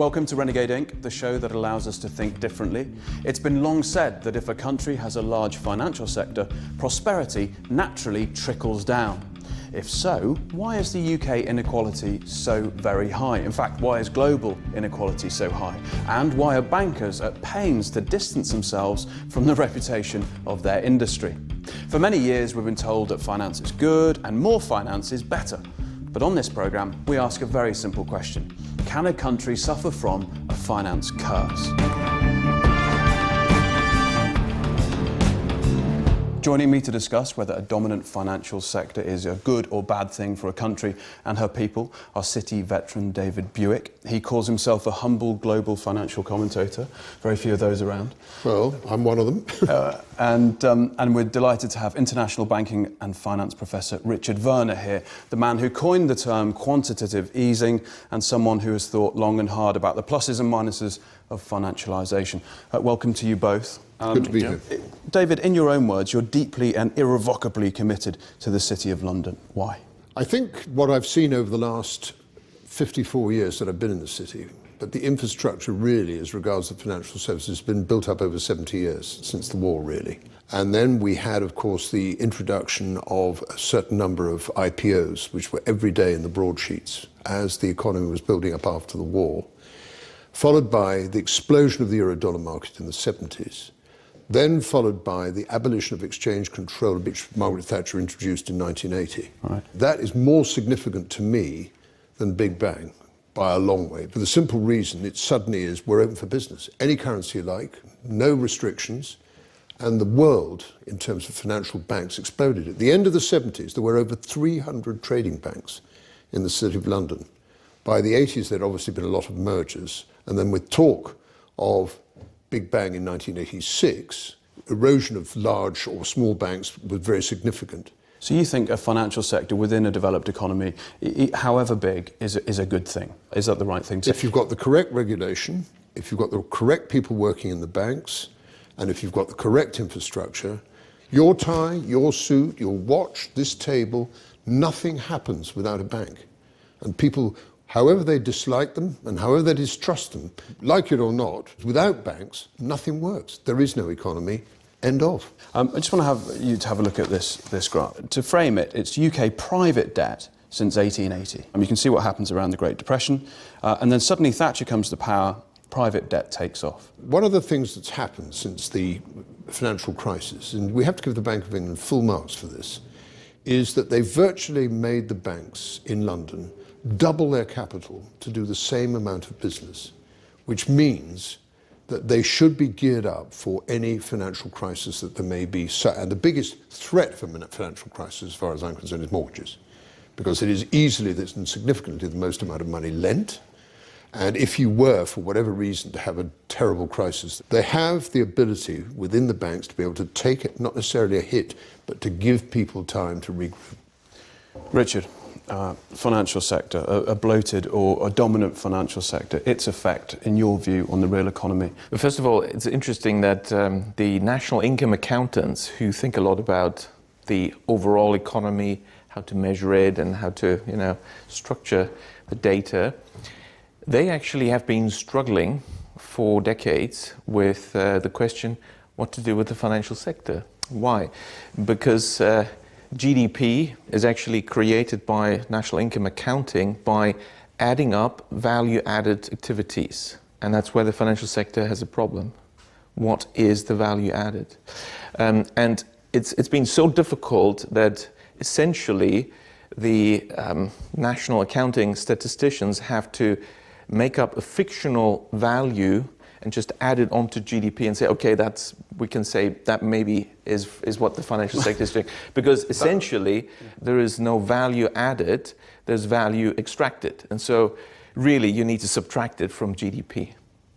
Welcome to Renegade Inc., the show that allows us to think differently. It's been long said that if a country has a large financial sector, prosperity naturally trickles down. If so, why is the UK inequality so very high? In fact, why is global inequality so high? And why are bankers at pains to distance themselves from the reputation of their industry? For many years, we've been told that finance is good and more finance is better. But on this programme, we ask a very simple question. Can a country suffer from a finance curse? Joining me to discuss whether a dominant financial sector is a good or bad thing for a country and her people are City veteran David Buik. He calls himself a humble global financial commentator. Very few of those around. Well, I'm one of them. And we're delighted to have international banking and finance professor Richard Werner here, the man who coined the term quantitative easing and someone who has thought long and hard about the pluses and minuses of financialisation. Welcome to you both. Good to be here. David, in your own words, you're deeply and irrevocably committed to the City of London. Why? I think what I've seen over the last 54 years that I've been in the city, but the infrastructure really, as regards the financial services, has been built up over 70 years, since the war really. And then we had, of course, the introduction of a certain number of IPOs, which were every day in the broadsheets as the economy was building up after the war, followed by the explosion of the euro-dollar market in the 70s. Then followed by the abolition of exchange control, which Margaret Thatcher introduced in 1980. Right. That is more significant to me than Big Bang by a long way, for the simple reason it suddenly is we're open for business. Any currency you like, no restrictions, and the world, in terms of financial banks, exploded. At the end of the 70s, there were over 300 trading banks in the City of London. By the 80s, there'd obviously been a lot of mergers, and then with talk of Big Bang in 1986, erosion of large or small banks was very significant. So you think a financial sector within a developed economy, however big, is a good thing? Is that the right thing to say? If you've got the correct regulation, if you've got the correct people working in the banks, and if you've got the correct infrastructure, your tie, your suit, your watch, this table, nothing happens without a bank. And people, however they dislike them and however they distrust them, like it or not, without banks, nothing works. There is no economy. End of. I just want to have you to have a look at this graph. To frame it, it's UK private debt since 1880. You can see what happens around the Great Depression, and then suddenly Thatcher comes to power, private debt takes off. One of the things that's happened since the financial crisis, and we have to give the Bank of England full marks for this, is that they virtually made the banks in London double their capital to do the same amount of business, which means that they should be geared up for any financial crisis that there may be. And the biggest threat from a financial crisis, as far as I'm concerned, is mortgages, because it is easily and significantly the most amount of money lent. And if you were, for whatever reason, to have a terrible crisis, they have the ability within the banks to be able to take it, not necessarily a hit, but to give people time to regroup. Richard, financial sector, a bloated or a dominant financial sector, its effect, in your view, on the real economy? Well, first of all, it's interesting that the national income accountants, who think a lot about the overall economy, how to measure it and how to, structure the data, they actually have been struggling for decades with the question what to do with the financial sector. Why? Because GDP is actually created by national income accounting by adding up value-added activities. And that's where the financial sector has a problem. What is the value added? And it's been so difficult that essentially the national accounting statisticians have to make up a fictional value and just add it onto GDP and say, okay, we can say that maybe is what the financial sector is doing. Because essentially, there is no value added, there's value extracted. And so really, you need to subtract it from GDP.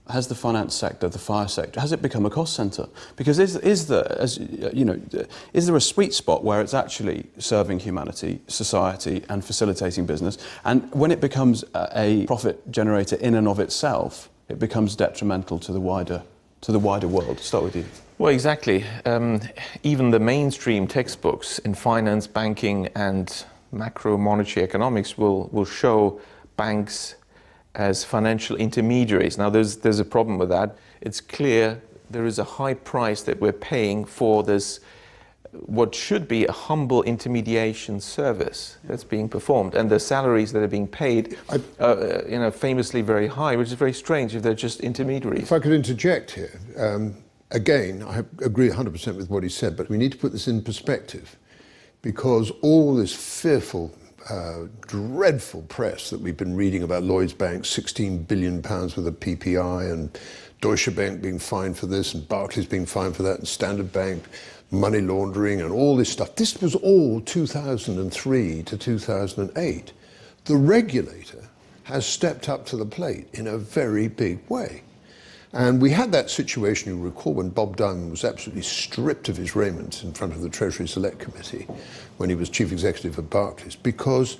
Has the finance sector, the fire sector, has it become a cost centre? Because is there a sweet spot where it's actually serving humanity, society, and facilitating business? And when it becomes a profit generator in and of itself, it becomes detrimental to the wider world. Start with you. Well, exactly. Even the mainstream textbooks in finance, banking, and macro monetary economics will show banks as financial intermediaries. Now, there's a problem with that. It's clear there is a high price that we're paying for this, what should be a humble intermediation service that's being performed, and the salaries that are being paid are, famously very high, which is very strange if they're just intermediaries. If I could interject here, again, I agree 100% with what he said, but we need to put this in perspective, because all this fearful, dreadful press that we've been reading about Lloyds Bank, £16 billion worth of PPI, and Deutsche Bank being fined for this, and Barclays being fined for that, and Standard Bank, money laundering, and all this stuff. This was all 2003 to 2008. The regulator has stepped up to the plate in a very big way. And we had that situation, you recall, when Bob Diamond was absolutely stripped of his raiment in front of the Treasury Select Committee when he was chief executive of Barclays, because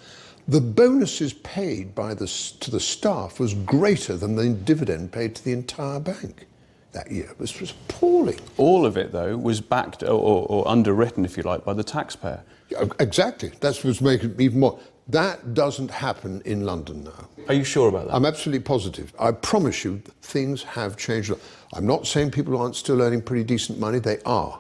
the bonuses paid to the staff was greater than the dividend paid to the entire bank that year. It was appalling. All of it, though, was backed or underwritten, if you like, by the taxpayer. Yeah, exactly. That's what's making it even more. That doesn't happen in London now. Are you sure about that? I'm absolutely positive. I promise you, things have changed. I'm not saying people aren't still earning pretty decent money. They are.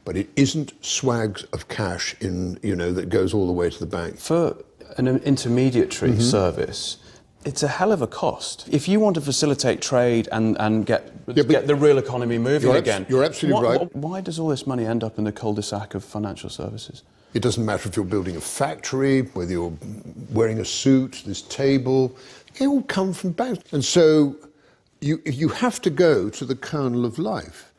But it isn't swags of cash that goes all the way to the bank. For an intermediary service, it's a hell of a cost. If you want to facilitate trade and get the real economy moving again, you're absolutely right. Why does all this money end up in the cul-de-sac of financial services? It doesn't matter if you're building a factory, whether you're wearing a suit, this table, they all come from banks. And so you have to go to the kernel of life.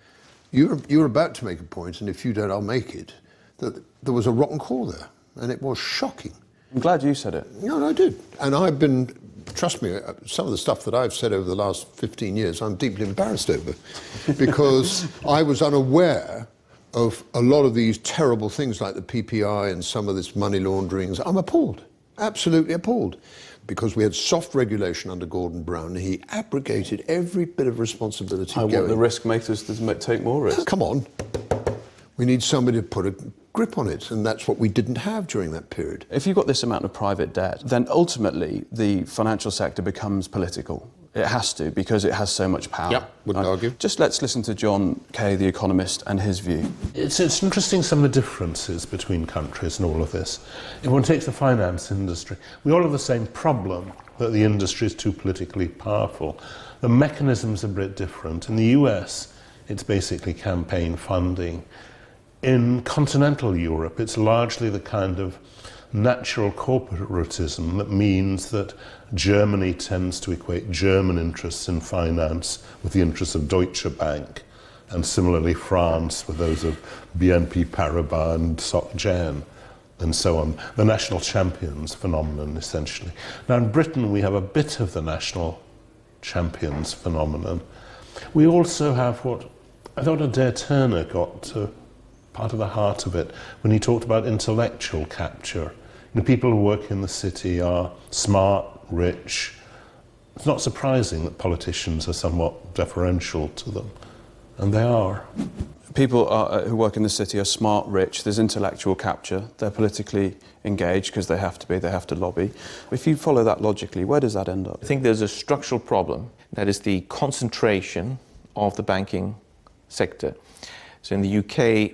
You're about to make a point, and if you don't, I'll make it, that there was a rotten core there, and it was shocking. I'm glad you said it. No, I did. And I've been, trust me, some of the stuff that I've said over the last 15 years, I'm deeply embarrassed over, because I was unaware of a lot of these terrible things like the PPI and some of this money laundering. I'm appalled, absolutely appalled, because we had soft regulation under Gordon Brown, and he abrogated every bit of responsibility. I want the risk makers to take more risk. Come on. We need somebody to put a grip on it, and that's what we didn't have during that period. If you've got this amount of private debt, then ultimately the financial sector becomes political. It has to, because it has so much power. Yep, wouldn't argue. Just let's listen to John Kay, the economist, and his view. It's interesting, some of the differences between countries and all of this. If one takes the finance industry, we all have the same problem, that the industry is too politically powerful. The mechanisms are a bit different. In the US, it's basically campaign funding. In continental Europe, it's largely the kind of natural corporatism that means that Germany tends to equate German interests in finance with the interests of Deutsche Bank, and similarly France with those of BNP Paribas and Soc Gen, and so on. The national champions phenomenon, essentially. Now in Britain we have a bit of the national champions phenomenon. We also have what I thought Adair Turner got to part of the heart of it when he talked about intellectual capture. People who work in the city are smart, rich. It's not surprising that politicians are somewhat deferential to them, and they are. People who work in the city are smart, rich, there's intellectual capture, they're politically engaged because they have to lobby. If you follow that logically, where does that end up? I think there's a structural problem, that is the concentration of the banking sector. So in the UK,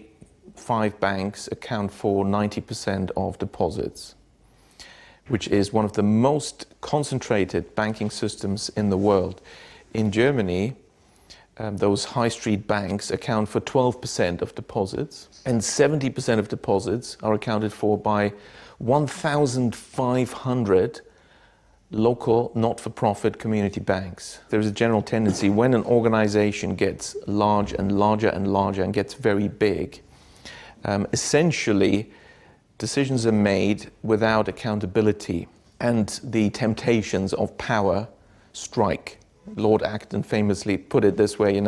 5 banks account for 90% of deposits, which is one of the most concentrated banking systems in the world. In Germany, those high street banks account for 12% of deposits, and 70% of deposits are accounted for by 1,500 local not-for-profit community banks. There's a general tendency when an organization gets large and larger and larger and gets very big, essentially, decisions are made without accountability, and the temptations of power strike. Lord Acton famously put it this way,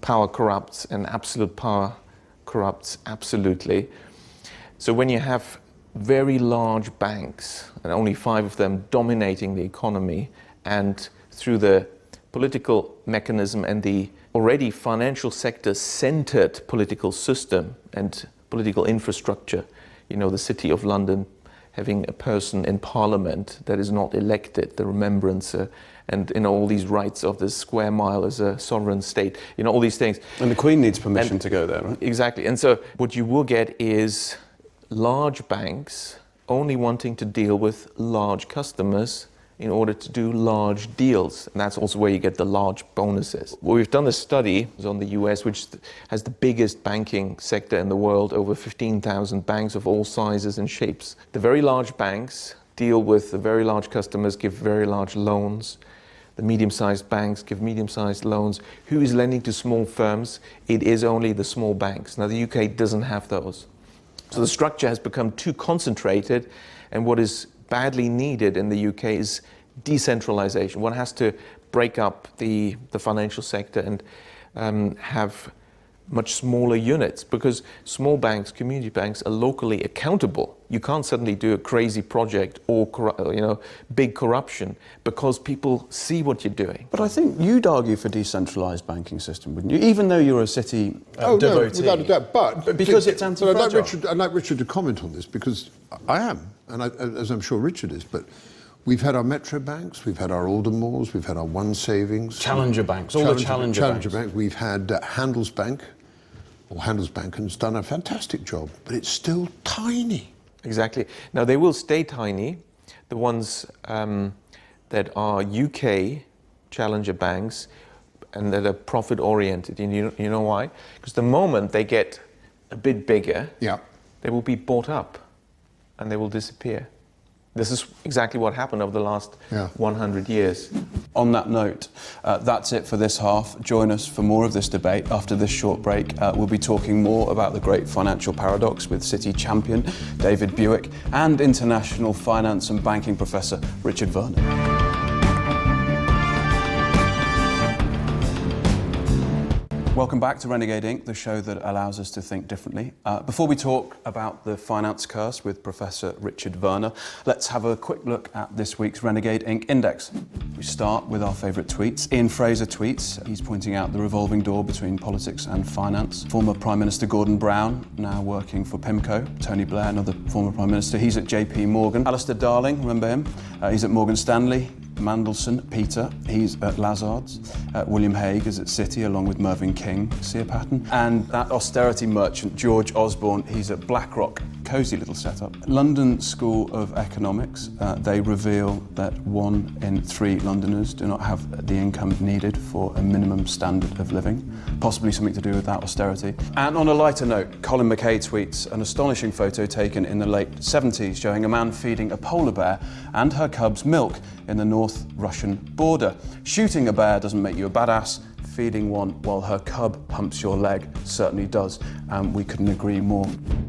power corrupts, and absolute power corrupts absolutely. So when you have very large banks, and only 5 of them dominating the economy, and through the political mechanism and the already financial sector-centered political system and political infrastructure, the City of London having a person in parliament that is not elected, the remembrancer, and all these rights of the square mile as a sovereign state, all these things. And the Queen needs permission to go there, right? Exactly. And so what you will get is large banks only wanting to deal with large customers in order to do large deals. And that's also where you get the large bonuses. Well, we've done a study on the US, which has the biggest banking sector in the world, over 15,000 banks of all sizes and shapes. The very large banks deal with the very large customers, give very large loans. The medium-sized banks give medium-sized loans. Who is lending to small firms? It is only the small banks. Now, the UK doesn't have those. So the structure has become too concentrated, and what is badly needed in the UK is decentralization. One has to break up the financial sector and have much smaller units, because small banks, community banks, are locally accountable. You can't suddenly do a crazy project or big corruption, because people see what you're doing. But I think you'd argue for decentralised banking system, wouldn't you? Even though you're a city devotee. No, without a doubt. But because it's anti-fragile. I'd like Richard to comment on this, because I am, and as I'm sure Richard is, but we've had our metro banks, we've had our Aldermores, we've had our One Savings. Challenger banks, all the challenger banks. We've had Handelsbanken's done a fantastic job, but it's still tiny. Exactly. Now, they will stay tiny. The ones that are UK challenger banks and that are profit-oriented. You know why? Because the moment they get a bit bigger, they will be bought up and they will disappear. This is exactly what happened over the last 100 years. On that note, that's it for this half. Join us for more of this debate after this short break. We'll be talking more about the great financial paradox with City champion David Buik and international finance and banking professor Richard Werner. Welcome back to Renegade Inc., the show that allows us to think differently. Before we talk about the finance curse with Professor Richard Werner, let's have a quick look at this week's Renegade Inc. Index. We start with our favourite tweets. Ian Fraser tweets. He's pointing out the revolving door between politics and finance. Former Prime Minister Gordon Brown, now working for PIMCO. Tony Blair, another former Prime Minister, he's at JP Morgan. Alistair Darling, remember him? He's at Morgan Stanley. Mandelson, Peter, he's at Lazard's. William Hague is at Citi, along with Mervyn King, see a pattern? And that austerity merchant, George Osborne, he's at BlackRock. Cosy little setup. London School of Economics, they reveal that 1 in 3 Londoners do not have the income needed for a minimum standard of living, possibly something to do with that austerity. And on a lighter note, Colin McKay tweets an astonishing photo taken in the late 70s showing a man feeding a polar bear and her cubs milk in the North Russian border. Shooting a bear doesn't make you a badass. Feeding one while her cub pumps your leg certainly does, and we couldn't agree more.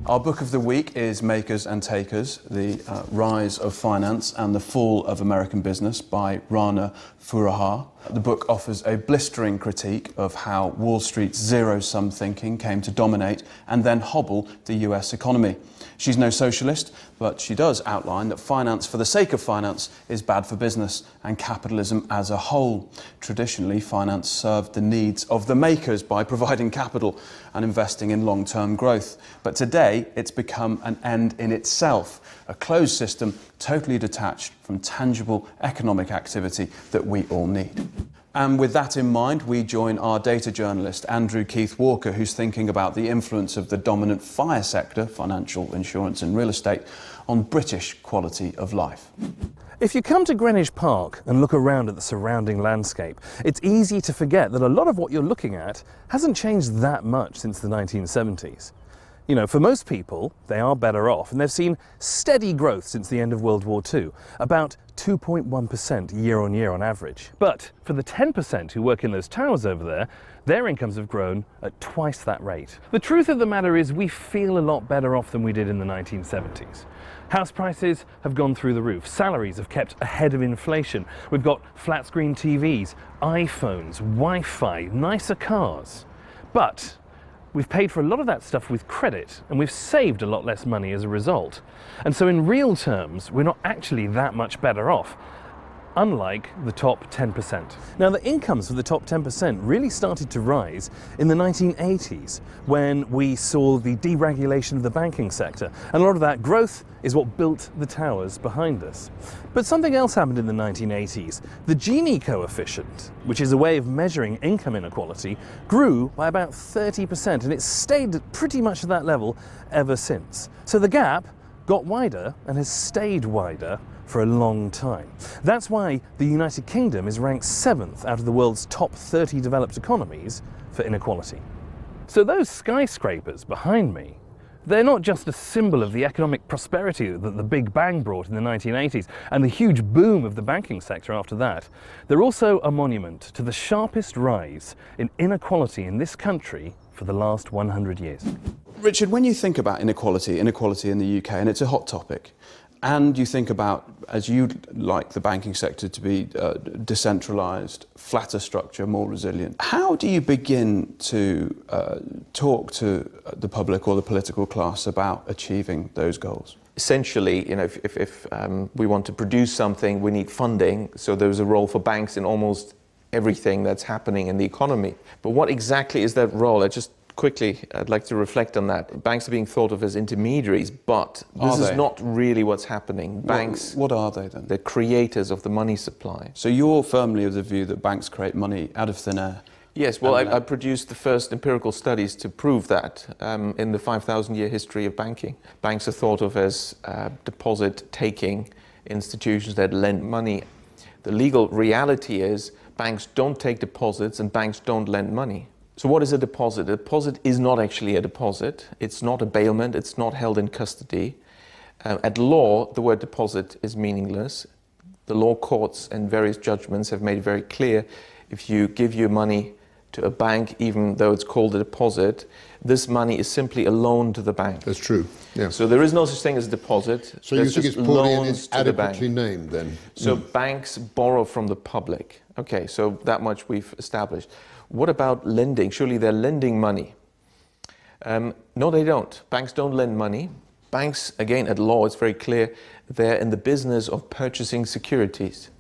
Our book of the week is Makers and Takers, The Rise of Finance and the Fall of American Business by Rana Furaha. The book offers a blistering critique of how Wall Street's zero-sum thinking came to dominate and then hobble the US economy. She's no socialist, but she does outline that finance for the sake of finance is bad for business and capitalism as a whole. Traditionally, finance served the needs of the makers by providing capital and investing in long-term growth. But today, it's become an end in itself, a closed system totally detached from tangible economic activity that we all need. And with that in mind, we join our data journalist, Andrew Keith Walker, who's thinking about the influence of the dominant FIRE sector, financial, insurance and real estate, on British quality of life. If you come to Greenwich Park and look around at the surrounding landscape, it's easy to forget that a lot of what you're looking at hasn't changed that much since the 1970s. You know, for most people, they are better off, and they've seen steady growth since the end of World War II, about 2.1% year on year on average. But for the 10% who work in those towers over there, their incomes have grown at twice that rate. The truth of the matter is we feel a lot better off than we did in the 1970s. House prices have gone through the roof. Salaries have kept ahead of inflation. We've got flat screen TVs, iPhones, Wi-Fi, nicer cars. But we've paid for a lot of that stuff with credit, and we've saved a lot less money as a result. And so in real terms, we're not actually that much better off. unlike the top 10%. Now, the incomes for the top 10% really started to rise in the 1980s when we saw the deregulation of the banking sector, and a lot of that growth is what built the towers behind us. But something else happened in the 1980s. The Gini coefficient, which is a way of measuring income inequality, grew by about 30%, and it's stayed pretty much at that level ever since. So the gap got wider and has stayed wider for a long time. That's why the United Kingdom is ranked 7th out of the world's top 30 developed economies for inequality. So those skyscrapers behind me, they're not just a symbol of the economic prosperity that the Big Bang brought in the 1980s and the huge boom of the banking sector after that. They're also a monument to the sharpest rise in inequality in this country for the last 100 years. Richard, when you think about inequality in the UK, and it's a hot topic, and you think about, as you'd like the banking sector to be decentralised, flatter structure, more resilient, how do you begin to talk to the public or the political class about achieving those goals? Essentially, if we want to produce something, we need funding, so there's a role for banks in almost everything that's happening in the economy. But what exactly is that role? I'd like to reflect on that. Banks are being thought of as intermediaries, but this is not really what's happening. Banks, what are they then? They're creators of the money supply. So you're firmly of the view that banks create money out of thin air? Yes, well, I produced the first empirical studies to prove that in the 5,000-year history of banking. Banks are thought of as deposit-taking institutions that lend money. The legal reality is banks don't take deposits and banks don't lend money. So what is a deposit? A deposit is not actually a deposit. It's not a bailment. It's not held in custody. At law, the word deposit is meaningless. The law courts and various judgments have made it very clear if you give your money to a bank, even though it's called a deposit, this money is simply a loan to the bank. That's true, yeah. So there is no such thing as a deposit. So you think it's adequately named then? So banks borrow from the public. Okay, so that much we've established. What about lending? Surely they're lending money. No, they don't. Banks don't lend money. Banks, again, at law, it's very clear, they're in the business of purchasing securities.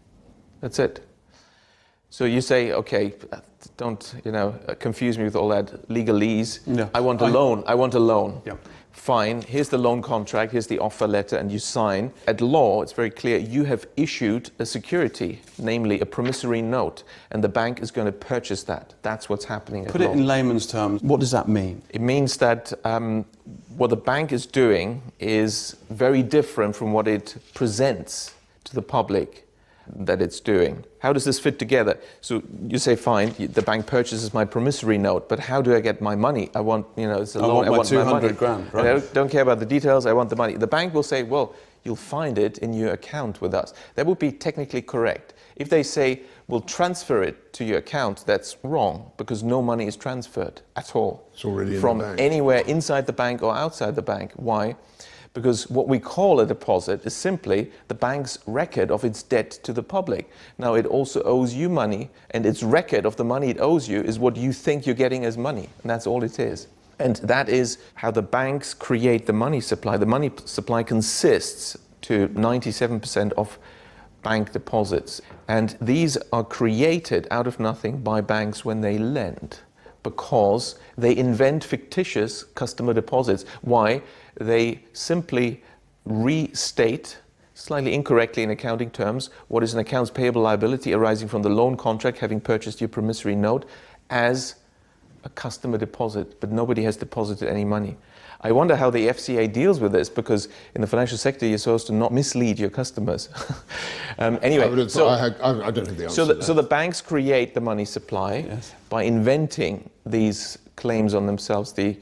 That's it. So you say, okay, don't confuse me with all that legalese. No. I want a loan. I want a loan. Yeah. Fine, here's the loan contract, here's the offer letter, and you sign. At law, it's very clear, you have issued a security, namely a promissory note, and the bank is going to purchase that. That's what's happening at law. Put it in layman's terms, what does that mean? It means that what the bank is doing is very different from what it presents to the public that it's doing. How does this fit together? So you say, fine, the bank purchases my promissory note, but how do I get my money? I want, it's a loan, I want my 200 grand, right? I don't care about the details, I want the money. The bank will say, well, you'll find it in your account with us. That would be technically correct. If they say, we'll transfer it to your account, that's wrong, because no money is transferred at all. It's already in from the bank. Anywhere inside the bank or outside the bank. Why? Because what we call a deposit is simply the bank's record of its debt to the public. Now, it also owes you money, and its record of the money it owes you is what you think you're getting as money, and that's all it is. And that is how the banks create the money supply. The money supply consists to 97% of bank deposits, and these are created out of nothing by banks when they lend, because they invent fictitious customer deposits. Why? They simply restate, slightly incorrectly in accounting terms, what is an accounts payable liability arising from the loan contract having purchased your promissory note as a customer deposit, but nobody has deposited any money. I wonder how the FCA deals with this, because in the financial sector you're supposed to not mislead your customers. Anyway, I don't think the answer. So the banks create the money supply by inventing these claims on themselves, the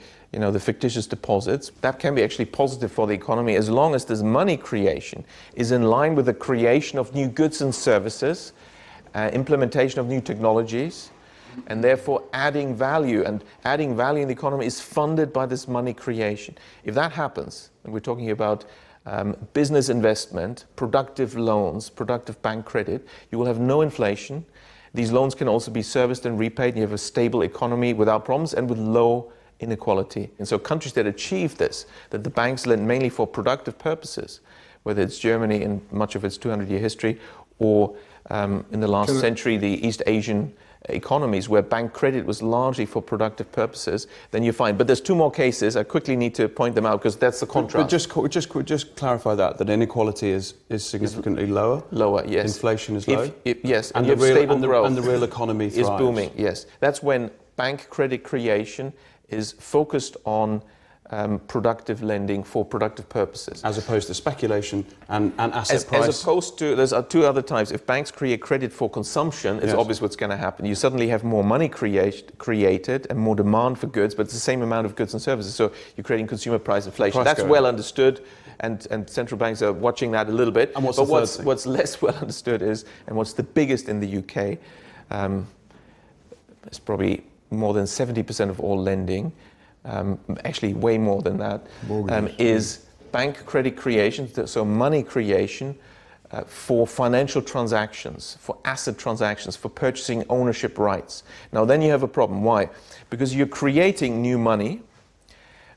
fictitious deposits. That can be actually positive for the economy as long as this money creation is in line with the creation of new goods and services, implementation of new technologies, and therefore adding value. And adding value in the economy is funded by this money creation. If that happens, and we're talking about business investment, productive loans, productive bank credit, you will have no inflation. These loans can also be serviced and repaid, and you have a stable economy without problems and with low inequality. And so countries that achieve this, that the banks lend mainly for productive purposes, whether it's Germany in much of its 200-year history, or in the last century, the East Asian economies where bank credit was largely for productive purposes, then you're fine. But there's two more cases. I quickly need to point them out because that's the contrast. But just clarify that inequality is significantly lower. Lower, yes. Inflation is low. Yes, and you have stable growth. And the real economy thrives. Is booming. Yes, that's when bank credit creation is focused on productive lending for productive purposes. As opposed to speculation and asset price. As opposed to, there's two other types. If banks create credit for consumption, it's obvious what's going to happen. You suddenly have more money created and more demand for goods, but it's the same amount of goods and services. So you're creating consumer price inflation. That's well understood, and central banks are watching that a little bit. And what's less well understood is, and what's the biggest in the UK, it's probably more than 70% of all lending, actually way more than that, is bank credit creation, so money creation for financial transactions, for asset transactions, for purchasing ownership rights. Now then you have a problem. Why? Because you're creating new money,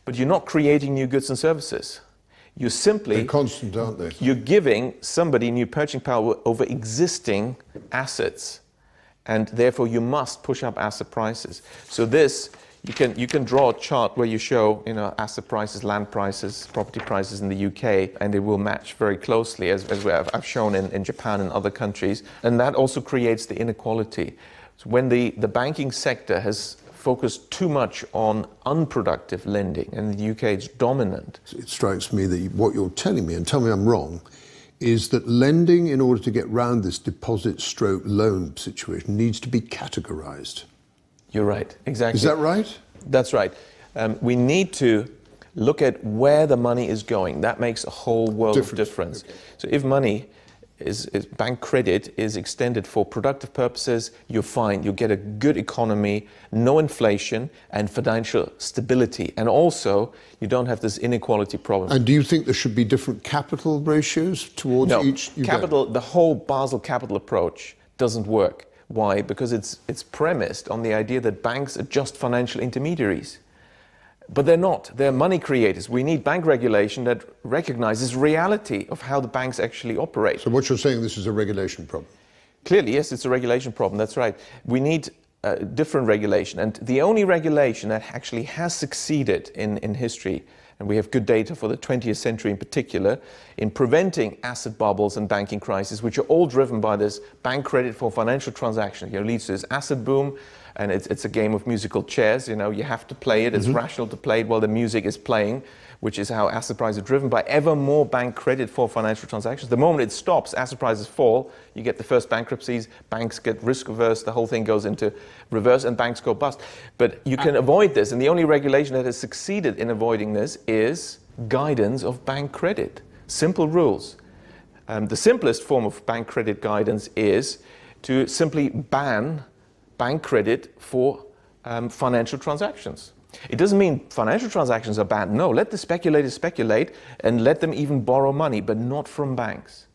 but you're not creating new goods and services. You're simply... They're constant, aren't they? You're giving somebody new purchasing power over existing assets, and therefore you must push up asset prices. So this... You can draw a chart where you show, asset prices, land prices, property prices in the UK, and they will match very closely as I've shown in Japan and other countries. And that also creates the inequality. So when the banking sector has focused too much on unproductive lending, and in the UK it's dominant. It strikes me that what you're telling me, and tell me I'm wrong, is that lending, in order to get round this deposit/loan situation, needs to be categorized. You're right, exactly. Is that right? That's right. We need to look at where the money is going. That makes a whole world of difference. Okay. So if money is bank credit is extended for productive purposes, you're fine. You get a good economy, no inflation, and financial stability. And also, you don't have this inequality problem. And do you think there should be different capital ratios towards each? Capital, the whole Basel capital approach doesn't work. Why? Because it's premised on the idea that banks are just financial intermediaries. But they're not. They're money creators. We need bank regulation that recognizes reality of how the banks actually operate. So what you're saying, this is a regulation problem? Clearly, yes, it's a regulation problem. That's right. We need different regulation. And the only regulation that actually has succeeded in history, and we have good data for the 20th century in particular, in preventing asset bubbles and banking crises, which are all driven by this bank credit for financial transactions. It leads to this asset boom, and it's a game of musical chairs. You have to play it. It's rational to play it while the music is playing, which is how asset prices are driven by ever more bank credit for financial transactions. The moment it stops, asset prices fall, you get the first bankruptcies, banks get risk averse, the whole thing goes into reverse and banks go bust. But you can avoid this, and the only regulation that has succeeded in avoiding this is guidance of bank credit. Simple rules. The simplest form of bank credit guidance is to simply ban bank credit for financial transactions. It doesn't mean financial transactions are bad. No, let the speculators speculate and let them even borrow money, but not from banks.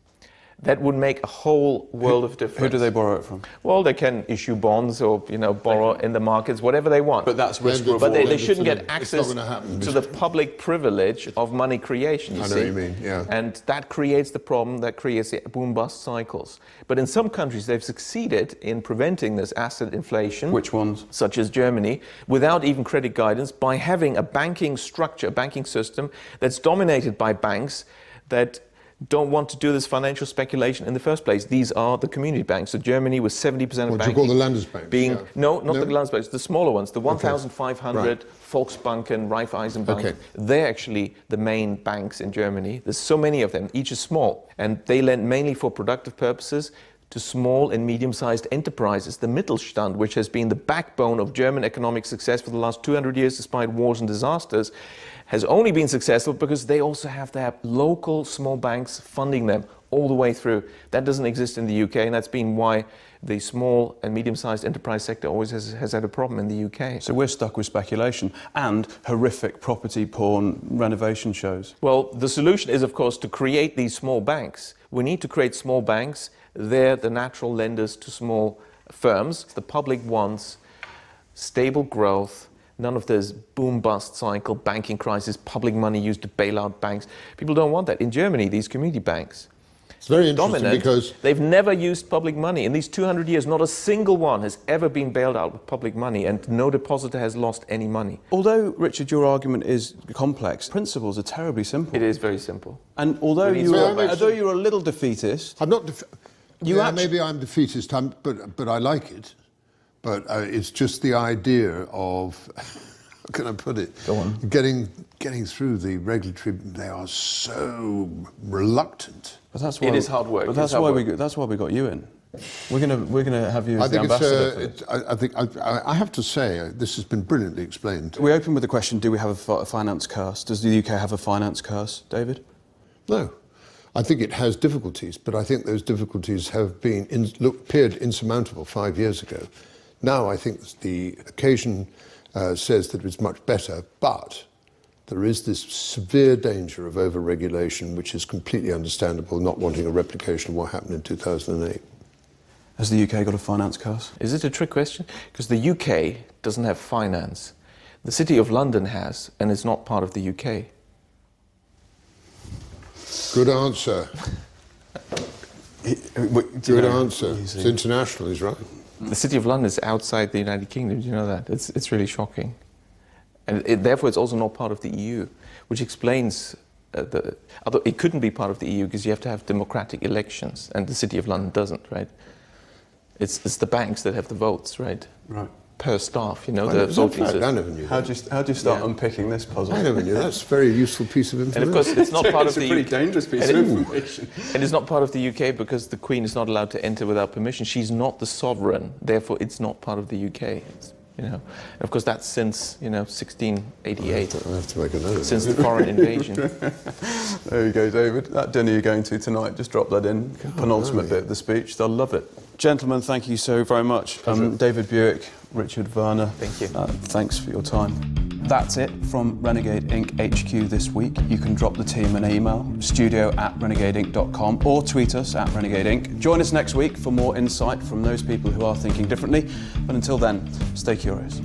That would make a whole world of difference. Who do they borrow it from? Well, they can issue bonds or borrow in the markets, whatever they want. But that's risk reward. But they shouldn't get access to the public privilege of money creation, you see. I know what you mean, yeah. And that creates the problem, that creates the boom-bust cycles. But in some countries, they've succeeded in preventing this asset inflation. Which ones? Such as Germany, without even credit guidance, by having a banking structure, a banking system that's dominated by banks that don't want to do this financial speculation in the first place. These are the community banks. So Germany was 70% of banking. What do you call the Landesbanks? No, not the Landesbanks, the smaller ones, the 1,500 Volksbanken, Raiffeisenbank. Okay. They're actually the main banks in Germany. There's so many of them, each is small. And they lend mainly for productive purposes to small and medium-sized enterprises, the Mittelstand, which has been the backbone of German economic success for the last 200 years, despite wars and disasters, has only been successful because they also have to have local small banks funding them all the way through. That doesn't exist in the UK, and that's been why the small and medium-sized enterprise sector always has had a problem in the UK. So we're stuck with speculation and horrific property porn renovation shows. Well, the solution is, of course, to create these small banks. We need to create small banks. They're the natural lenders to small firms. The public wants stable growth, none of this boom-bust cycle, banking crisis, public money used to bail out banks. People don't want that. In Germany, these community banks It's very interesting dominant, because they've never used public money. In these 200 years, not a single one has ever been bailed out with public money, and no depositor has lost any money. Although, Richard, your argument is complex, principles are terribly simple. It is very simple. And although you're a little defeatist, I'm not. You maybe I'm defeatist, but I like it. But it's just the idea of, how can I put it? Go on. Getting through the regulatory. They are so reluctant. but that's why It is hard work. But It that's is hard why work. that's why we got you in. We're gonna have you as I the think ambassador. I have to say this has been brilliantly explained. We open with the question: do we have a finance curse? Does the UK have a finance curse, David? No. I think it has difficulties, but I think those difficulties have appeared insurmountable 5 years ago. Now I think the occasion says that it's much better, but there is this severe danger of over-regulation, which is completely understandable, not wanting a replication of what happened in 2008. Has the UK got a finance curse? Is it a trick question? Because the UK doesn't have finance. The City of London has, and it's not part of the UK. Good answer. Good answer. Easy. It's international, he's right. The City of London is outside the United Kingdom. Do you know that? It's really shocking. And therefore, it's also not part of the EU, which explains although it couldn't be part of the EU because you have to have democratic elections, and the City of London doesn't, right? It's the banks that have the votes, right? Right. Per staff, the Is that voting fact? I system. never knew that. How do you start unpicking this puzzle? I never knew that. That's a very useful piece of And information. of course, it's not part of the pretty UK. dangerous piece of information. And it's not part of the UK because the Queen is not allowed to enter without permission. She's not the sovereign, therefore it's not part of the UK. And of course, that's since 1688, I have to make a note of that. since the foreign invasion. There you go, David. That dinner you're going to tonight, just drop that in. Penultimate bit of the speech. They'll love it. Gentlemen, thank you so very much. David Buik, Richard Werner. Thank you. Thanks for your time. That's it from Renegade Inc. HQ this week. You can drop the team an email, studio@renegadeinc.com, or tweet us at Renegade Inc. Join us next week for more insight from those people who are thinking differently. But until then, stay curious.